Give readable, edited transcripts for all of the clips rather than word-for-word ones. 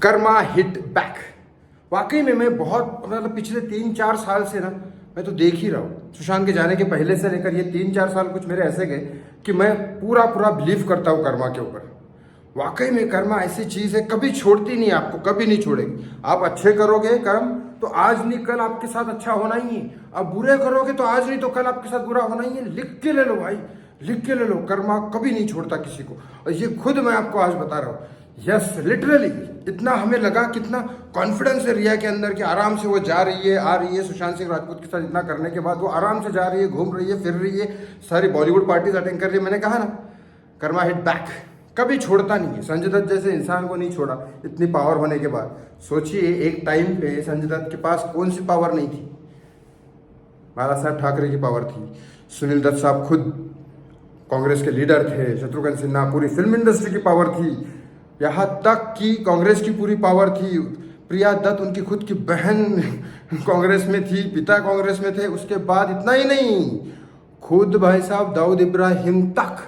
Karma hit back. वाकई में मैं बहुत मतलब पिछले 3-4 साल से ना मैं तो देख ही रहा हूँ, सुशांत के जाने के पहले से लेकर ये 3-4 साल कुछ मेरे ऐसे गए कि मैं पूरा पूरा बिलीव करता हूँ कर्मा के ऊपर। वाकई में कर्मा ऐसी चीज है, कभी छोड़ती नहीं, आपको कभी नहीं छोड़ेगी। आप अच्छे करोगे कर्म तो आज नहीं कल आपके साथ अच्छा होना ही है, आप बुरे करोगे तो आज नहीं तो कल आपके साथ बुरा होना ही है। लिख के ले लो भाई, लिख के ले लो, कर्मा कभी नहीं छोड़ता किसी को। और ये खुद मैं आपको आज बता रहा हूँ। यस, लिटरली इतना हमें लगा, कितना कॉन्फिडेंस है रिया के अंदर कि आराम से वो जा रही है, आ रही है, सुशांत सिंह राजपूत के साथ इतना करने के बाद वो आराम से जा रही है, घूम रही है, फिर रही है, सारी बॉलीवुड पार्टीज अटेंड कर रही है। मैंने कहा ना, कर्मा हिट बैक, कभी छोड़ता नहीं है। संजय दत्त जैसे इंसान को नहीं छोड़ा इतनी पावर होने के बाद। सोचिए एक टाइम पे संजय दत्त के पास कौन सी पावर नहीं थी, बाला साहब ठाकरे की पावर थी, सुनील दत्त साहब खुद कांग्रेस के लीडर थे, शत्रुघ्न सिन्हा, पूरी फिल्म इंडस्ट्री की पावर थी, यहाँ तक कि कांग्रेस की पूरी पावर थी। प्रिया दत्त उनकी खुद की बहन कांग्रेस में थी, पिता कांग्रेस में थे। उसके बाद इतना ही नहीं, खुद भाई साहब दाऊद इब्राहिम तक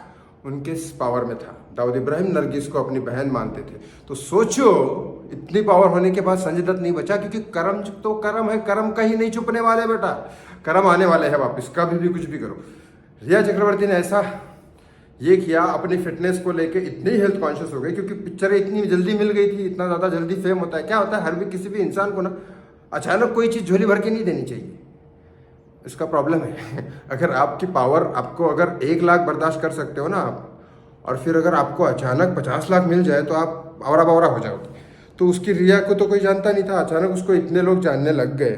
उनके पावर में था। दाऊद इब्राहिम नरगिस को अपनी बहन मानते थे। तो सोचो, इतनी पावर होने के बाद संजय दत्त नहीं बचा, क्योंकि कर्म तो कर्म है, कर्म कहीं नहीं छुपने वाले बेटा, कर्म आने वाले हैं वापस, कभी भी कुछ भी करो। रिया चक्रवर्ती ने ऐसा ये किया, अपनी फिटनेस को लेके इतनी हेल्थ कॉन्शियस हो गई, क्योंकि पिक्चरें इतनी जल्दी मिल गई थी, इतना ज़्यादा जल्दी फेम होता है। क्या होता है, हर भी किसी भी इंसान को ना अचानक कोई चीज़ झोली भर के नहीं देनी चाहिए, इसका प्रॉब्लम है। अगर आपकी पावर, आपको अगर 1 लाख बर्दाश्त कर सकते हो ना आप, और फिर अगर आपको अचानक 50 लाख मिल जाए तो आप आवरा बावरा हो जाओगे। तो उसकी रिया को तो कोई जानता नहीं था, अचानक उसको इतने लोग जानने लग गए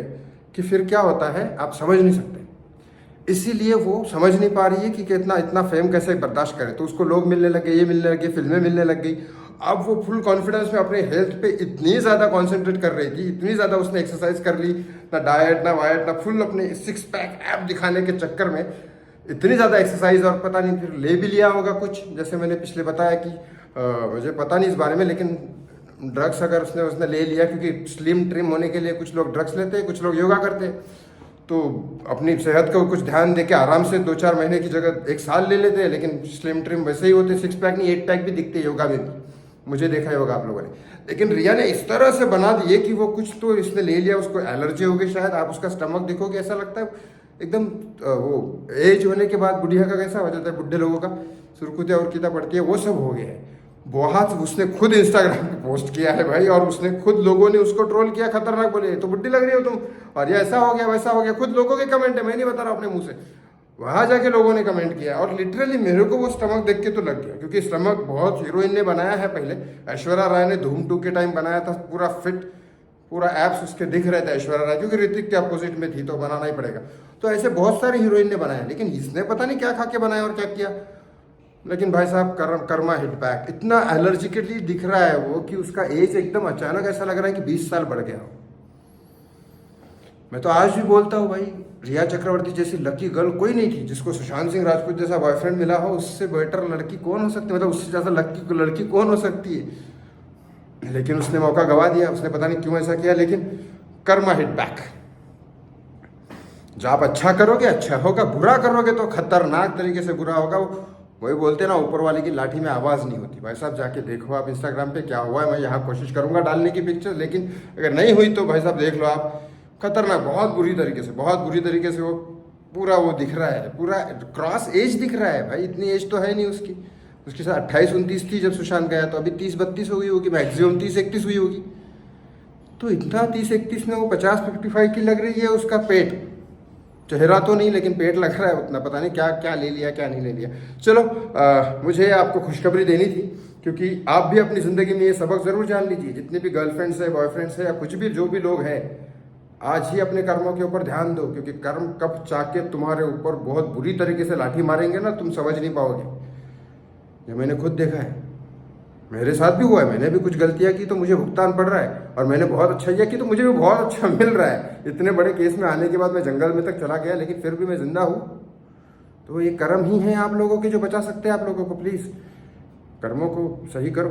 कि फिर क्या होता है आप समझ नहीं सकते। इसीलिए वो समझ नहीं पा रही है कि इतना इतना फेम कैसे बर्दाश्त करे। तो उसको लोग मिलने लगे, ये मिलने लगे, फिल्में मिलने लग गई। अब वो फुल कॉन्फिडेंस में अपने हेल्थ पे इतनी ज़्यादा कॉन्सेंट्रेट कर रही थी, इतनी ज़्यादा उसने एक्सरसाइज कर ली, ना डाइट ना वाइट ना, फुल अपने 6 पैक ऐप दिखाने के चक्कर में इतनी ज़्यादा एक्सरसाइज, और पता नहीं फिर ले भी लिया होगा कुछ, जैसे मैंने पिछले बताया कि मुझे पता नहीं इस बारे में, लेकिन ड्रग्स अगर उसने उसने ले लिया, क्योंकि स्लिम ट्रिम होने के लिए कुछ लोग ड्रग्स लेते हैं, कुछ लोग योगा करते हैं। तो अपनी सेहत को कुछ ध्यान देके आराम से 2-4 महीने की जगह 1 साल ले लेते हैं, लेकिन स्लिम ट्रिम वैसे ही होते, 6 पैक नहीं 8 पैक भी दिखते योगा में भी, मुझे देखा ही होगा आप लोगों ने। लेकिन रिया ने इस तरह से बना दिए कि वो कुछ तो इसने ले लिया, उसको एलर्जी हो गई शायद। आप उसका स्टमक देखोगे, ऐसा लगता है एकदम वो एज होने के बाद बुढ़िया का कैसा हो जाता है, बुढ़े लोगों का सुरकुतिया और किता पड़ती है, वो सब हो गया है। बहुत उसने खुद इंस्टाग्राम पे पोस्ट किया है भाई, और उसने खुद, लोगों ने उसको ट्रोल किया, खतरनाक बोले तो बुढ़ी लग रही हो तुम, और ये ऐसा हो गया वैसा हो गया। खुद लोगों के कमेंट है, मैं नहीं बता रहा अपने मुंह से, वहां जाके लोगों ने कमेंट किया। और लिटरली मेरे को वो स्टमक देख के तो लग गया, क्योंकि स्टमक बहुत हीरोइन ने बनाया है पहले। ऐश्वर्या राय ने धूम 2 के टाइम बनाया था, पूरा फिट, पूरा एप्स उसके दिख रहे थे ऐश्वर्या राय, क्योंकि ऋतिक के अपोजिट में थी तो बनाना ही पड़ेगा। तो ऐसे बहुत सारी हीरोइन ने बनाया, लेकिन इसने पता नहीं क्या खा के बनाया और क्या किया। लेकिन भाई साहब कर्मा हिट बैक, इतना एलर्जिकली दिख रहा है वो कि उसका एज एकदम अचानक ऐसा लग रहा है कि 20 साल बढ़ गया हो। मैं तो आज भी बोलता हूँ भाई, रिया चक्रवर्ती जैसी लकी गर्ल कोई नहीं थी, जिसको सुशांत सिंह राजपूत जैसा बॉयफ्रेंड मिला हो। उससे बेटर लड़की कौन हो सकती है, मतलब उससे ज़्यादा लकी लड़की कौन हो सकती है। लेकिन उसने मौका गवा दिया, उसने पता नहीं क्यों ऐसा किया। लेकिन कर्मा हिट बैक, जब आप अच्छा करोगे अच्छा होगा, बुरा करोगे तो खतरनाक तरीके से बुरा होगा। वही बोलते हैं ना, ऊपर वाले की लाठी में आवाज़ नहीं होती। भाई साहब जाके देखो आप इंस्टाग्राम पे क्या हुआ है। मैं यहाँ कोशिश करूँगा डालने की पिक्चर, लेकिन अगर नहीं हुई तो भाई साहब देख लो आप, खतरनाक, बहुत बुरी तरीके से, बहुत बुरी तरीके से वो पूरा वो दिख रहा है, पूरा क्रॉस एज दिख रहा है भाई। इतनी एज तो है नहीं उसकी, उसकी शायद 28-29 थी जब सुशांत गया, तो अभी 30-32 हो गई होगी, मैक्सिमम 30-31 हुई होगी। तो इतना 30-31 में वो 50-55 की लग रही है। उसका पेट, चेहरा तो नहीं लेकिन पेट लग रहा है उतना, पता नहीं क्या क्या ले लिया क्या नहीं ले लिया। चलो मुझे आपको खुशखबरी देनी थी, क्योंकि आप भी अपनी ज़िंदगी में ये सबक ज़रूर जान लीजिए। जितने भी गर्लफ्रेंड्स है, बॉयफ्रेंड्स है, या कुछ भी जो भी लोग हैं, आज ही अपने कर्मों के ऊपर ध्यान दो, क्योंकि कर्म कब चाके तुम्हारे ऊपर बहुत बुरी तरीके से लाठी मारेंगे ना, तुम समझ नहीं पाओगे। ये मैंने खुद देखा है, मेरे साथ भी हुआ है। मैंने भी कुछ गलतियां की तो मुझे भुगतान पड़ रहा है, और मैंने बहुत अच्छा किया कि तो मुझे भी बहुत अच्छा मिल रहा है। इतने बड़े केस में आने के बाद मैं जंगल में तक चला गया, लेकिन फिर भी मैं जिंदा हूँ। तो ये कर्म ही है आप लोगों के जो बचा सकते हैं आप लोगों को। प्लीज़ कर्मों को सही करो।